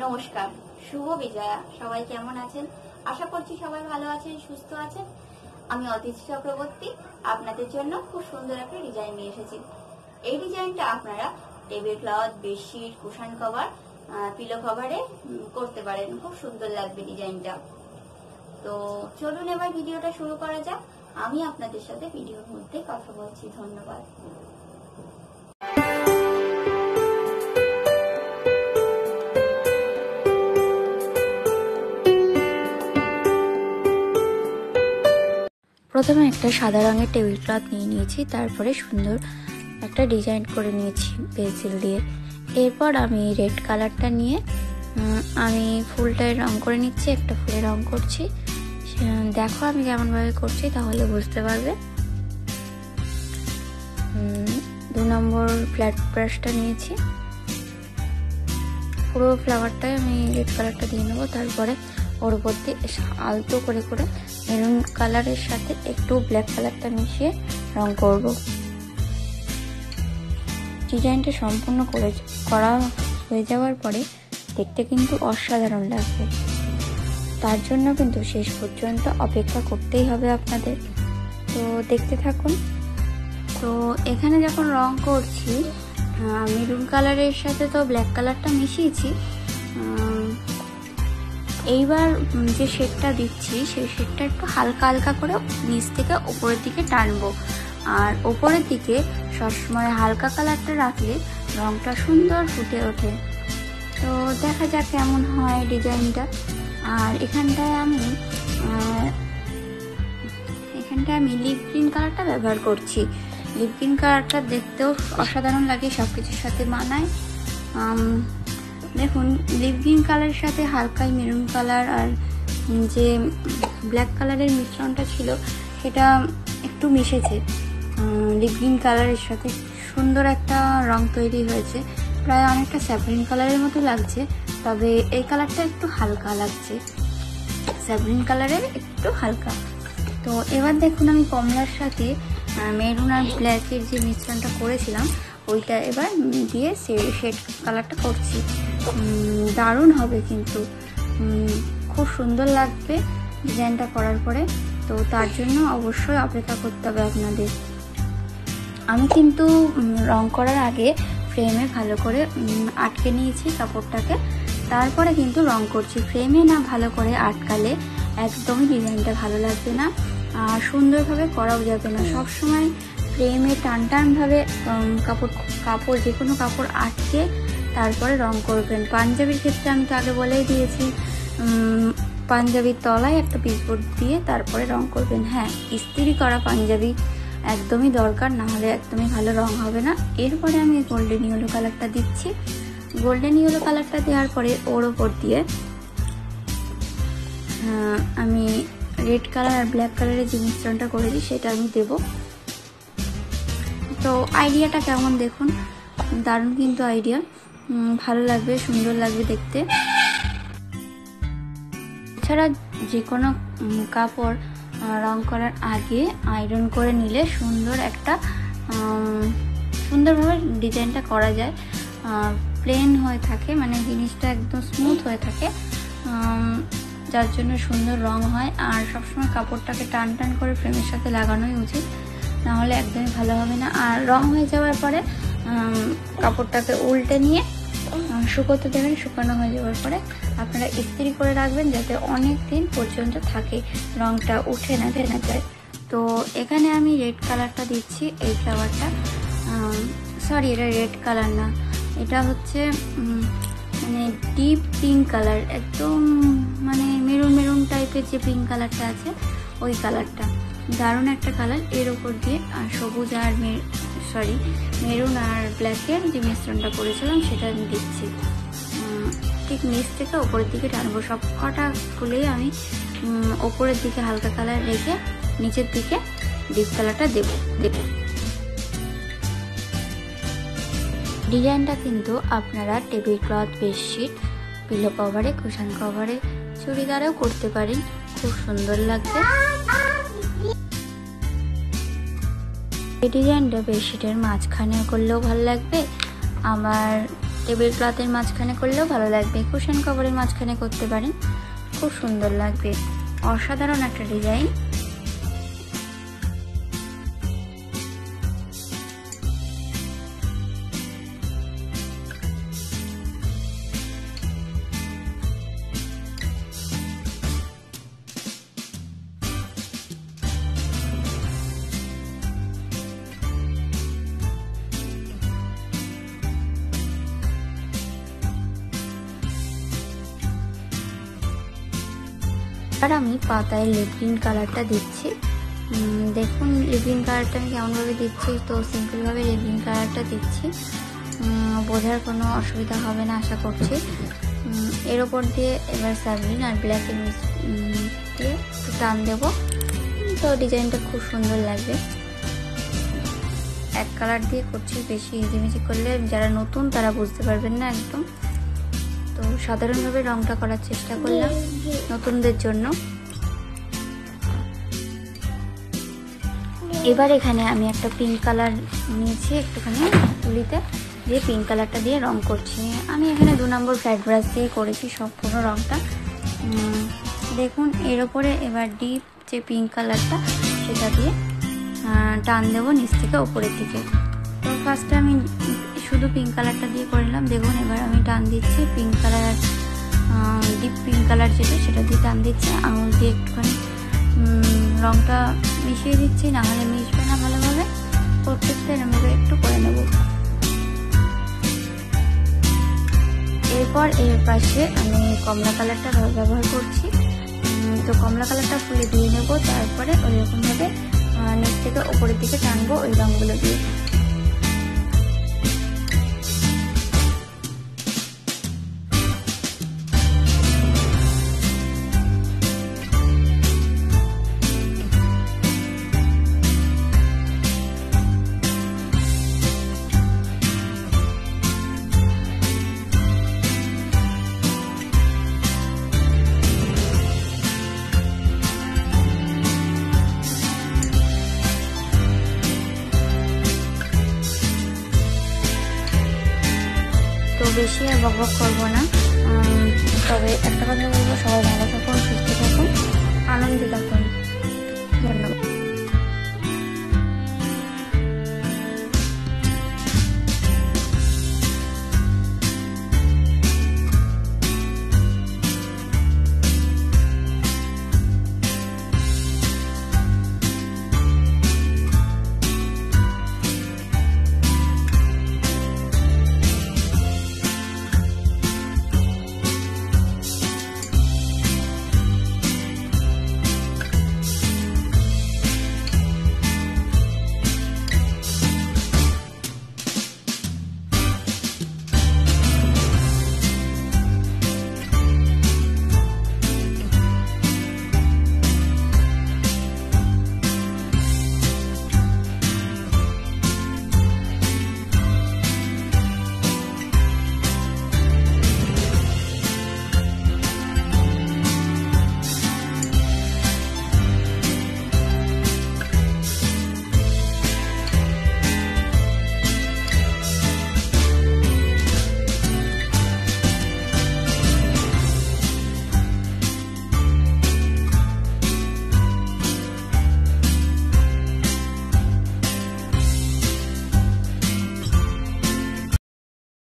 নমস্কার, শুভ বিজয়া। সবাই কেমন আছেন? আশা করছি সবাই ভালো আছেন, সুস্থ আছেন। আমি অতিথি চক্রবর্তী আপনাদের জন্য খুব সুন্দর একটা ডিজাইন নিয়ে এসেছি। এই ডিজাইনটা আপনারা table cloth, bedsheet, cushion cover, pillow কভারে করতে পারেন। খুব সুন্দর লাগবে ডিজাইনটা। তো চলুন এবার ভিডিওটা শুরু করা যাক। আমি আপনাদের সাথে ভিডিওর মধ্যে কথা বলছি। ধন্যবাদ। প্রথমে একটা সাদা রঙের টেবিল ক্লথ নিয়ে নিয়েছি, তারপরে সুন্দর একটা ডিজাইন করে নিয়েছি পেন্সিল দিয়ে। এরপর আমি রেড কালারটা নিয়ে আমি ফুলটায় রং করে নিচ্ছি। একটা ফুলে রং করছি, দেখো আমি কেমনভাবে করছি তাহলে বুঝতে পারবে। 2 নম্বর ফ্ল্যাট ব্রাশটা নিয়েছি, পুরো ফ্লাওয়ারটাই আমি রেড কালারটা দিয়ে নেবো। তারপরে ওর উপর দিয়ে আলতো করে করে মেরুন কালারের সাথে একটু ব্ল্যাক কালারটা মিশিয়ে রং করব। ডিজাইনটা সম্পূর্ণ করা হয়ে যাওয়ার পরে দেখতে কিন্তু অসাধারণ লাগবে। তার জন্য কিন্তু শেষ পর্যন্ত অপেক্ষা করতেই হবে আপনাদের। তো দেখতে থাকুন। তো এখানে যখন রং করছি, মেরুন কালারের সাথে তো ব্ল্যাক কালারটা মিশিয়েছি। এইবার যে শেডটা দিচ্ছি সেই শেডটা একটু হালকা হালকা করে নিচ থেকে উপরের দিকে টানবো। আর উপরের দিকে সবসময় হালকা কালারটা রাখলে রংটা সুন্দর ফুটে ওঠে। তো দেখা যাক কেমন হয় ডিজাইনটা। আর এখানটায় আমি লিপ গ্রিন কালারটা ব্যবহার করছি। লিপ গ্রিন কালারটা দেখতেও অসাধারণ লাগে, সব কিছুর সাথে মানায়। দেখুন, লিপ গ্রিন কালারের সাথে হালকা মেরুন কালার আর যে ব্ল্যাক কালারের মিশ্রণটা ছিল সেটা একটু মিশেছে। লিপ গ্রিন কালারের সাথে সুন্দর একটা রং তৈরি হয়েছে, প্রায় অনেকটা স্যাফরিন কালারের মতো লাগছে। তবে এই কালারটা একটু হালকা লাগছে, স্যাফরিন কালারের একটু হালকা। তো এবার দেখুন, আমি কমলার সাথে মেরুন আর ব্ল্যাকের যে মিশ্রণটা করেছিলাম ওইটা এবার দিয়ে শেড কালারটা করছি। দারুণ হবে, কিন্তু খুব সুন্দর লাগবে ডিজাইনটা করার পরে। তো তার জন্য অবশ্যই অপেক্ষা করতে হবে আপনাদের। আমি কিন্তু রং করার আগে ফ্রেমে ভালো করে আটকে নিয়েছি কাপড়টাকে, তারপরে কিন্তু রং করছি। ফ্রেমে না ভালো করে আটকালে একদমই ডিজাইনটা ভালো লাগবে না আর সুন্দরভাবে করাও যাবে না। সবসময় ফ্রেমে টানভাবে কাপড় যে কোনো কাপড় আটকে তারপরে রং করবেন। পাঞ্জাবির ক্ষেত্রে আমি তো আগে বলেই দিয়েছি, পাঞ্জাবির তলায় একটা পিসবোর্ড দিয়ে তারপরে রং করবেন। হ্যাঁ, ইস্ত্রি করা পাঞ্জাবি একদমই দরকার, না হলে একদমই ভালো রং হবে না। এরপরে আমি গোল্ডেন ইয়েলো কালারটা দিচ্ছি। গোল্ডেন ইয়েলো কালারটা দেওয়ার পরে ওর ওপর দিয়ে আমি রেড কালার আর ব্ল্যাক কালারের যে মিশ্রণটা করেছি সেটা আমি দেব। তো আইডিয়াটা কেমন দেখুন, দারুণ কিন্তু আইডিয়া, ভালো লাগবে, সুন্দর লাগবে দেখতে। এছাড়া যে কোনো কাপড় রং করার আগে আয়রন করে নিলে সুন্দরভাবে ডিজাইনটা করা যায়। প্লেন হয়ে থাকে, মানে জিনিসটা একদম স্মুথ হয়ে থাকে, যার জন্য সুন্দর রং হয়। আর সবসময় কাপড়টাকে টান করে ফ্রেমের সাথে লাগানোই উচিত, নাহলে একদমই ভালো হবে না। আর রং হয়ে যাওয়ার পরে কাপড়টাকে উল্টে নিয়ে শুকোতে দেবেন। শুকানো হয়ে যাওয়ার পরে আপনারা ইস্ত্রি করে রাখবেন, যাতে অনেক দিন পর্যন্ত থাকে, রংটা উঠে না যায়। তো এখানে আমি রেড কালারটা দিচ্ছি। এই ফ্লাওয়ারটা সরি, এটা রেড কালার না, এটা হচ্ছে মানে ডিপ পিঙ্ক কালার, একদম মানে মেরুন টাইপের যে পিঙ্ক কালারটা আছে ওই কালারটা, দারুণ একটা কালার। এর ওপর দিয়ে আর সবুজ আর মেরুন আর ব্ল্যাকের যে মিশ্রণটা করেছিলাম সেটা আমি দিচ্ছি। ঠিক নিচ থেকে ওপরের দিকে টানবো। সব কটা ফুলেই আমি ওপরের দিকে হালকা কালার রেখে নিচের দিকে ডিপ কালারটা দেব। ডিজাইনটা কিন্তু আপনারা টেবিল ক্লথ, বেডশিট, পিলো কভারে, কুশন কভারে, চুড়িদারেও করতে পারেন, খুব সুন্দর লাগবে। এই ডিজাইনটা বেডশিটের মাঝখানে করলেও ভালো লাগবে, আবার টেবিল ক্লথের মাঝখানে করলেও ভালো লাগবে, কুশন কভারের মাঝখানে করতে পারেন, খুব সুন্দর লাগবে। অসাধারণ একটা ডিজাইন। আর আমি পাতায় লিপ গ্রিন কালারটা দিচ্ছি। দেখুন লিপ গ্রিন কালারটা আমি কেমনভাবে দিচ্ছি, তো সিম্পলভাবে লিপ গ্রিন কালারটা দিচ্ছি, বোঝার কোনো অসুবিধা হবে না আশা করছি। এর ওপর দিয়ে এবার সাবগ্রিন আর ব্ল্যাকের দিয়ে একটু টান দেবো, তো ডিজাইনটা খুব সুন্দর লাগবে। এক কালার দিয়ে করছি, বেশি ইজিমিজি করলে যারা নতুন তারা বুঝতে পারবেন না একদম, তো সাধারণভাবে রংটা করার চেষ্টা করলাম নতুনদের জন্য। এবার এখানে আমি একটা পিঙ্ক কালার নিয়েছি, একটুখানি তুলিতে দিয়ে পিঙ্ক কালারটা দিয়ে রং করছি। আমি এখানে 2 নম্বর ফ্ল্যাট ব্রাশ দিয়ে করেছি সম্পূর্ণ রংটা। দেখুন এর ওপরে এবার ডিপ যে পিঙ্ক কালারটা সেটা দিয়ে টান দেবো নিচ থেকে ওপরের দিকে। তো ফার্স্টে আমি শুধু পিঙ্ক কালারটা দিয়ে করে নিলাম। দেখুন এবার আমি টান দিচ্ছি pink colour, deep pink colour যেটা সেটা দিয়ে টান দিচ্ছি, আঙুল দিয়ে একটুখানি রংটা মিশিয়ে দিচ্ছি, না হলে মিশবে না ভালোভাবে। প্রত্যেকটা এরমভাবে একটু করে নেব। এরপর এর পাশে আমি কমলা কালারটা ব্যবহার করছি, তো কমলা কালারটা ফুলে দিয়ে নেব, তারপরে ওইরকমভাবে নিচ থেকে ওপরের দিকে টানবো ওই রঙগুলো দিয়ে। তো বেশি আর বকবক করবো না, তবে একটা কথা বলবো, সবাই ভালো থাকুন, সুস্থ থাকুন, আনন্দে থাকুন।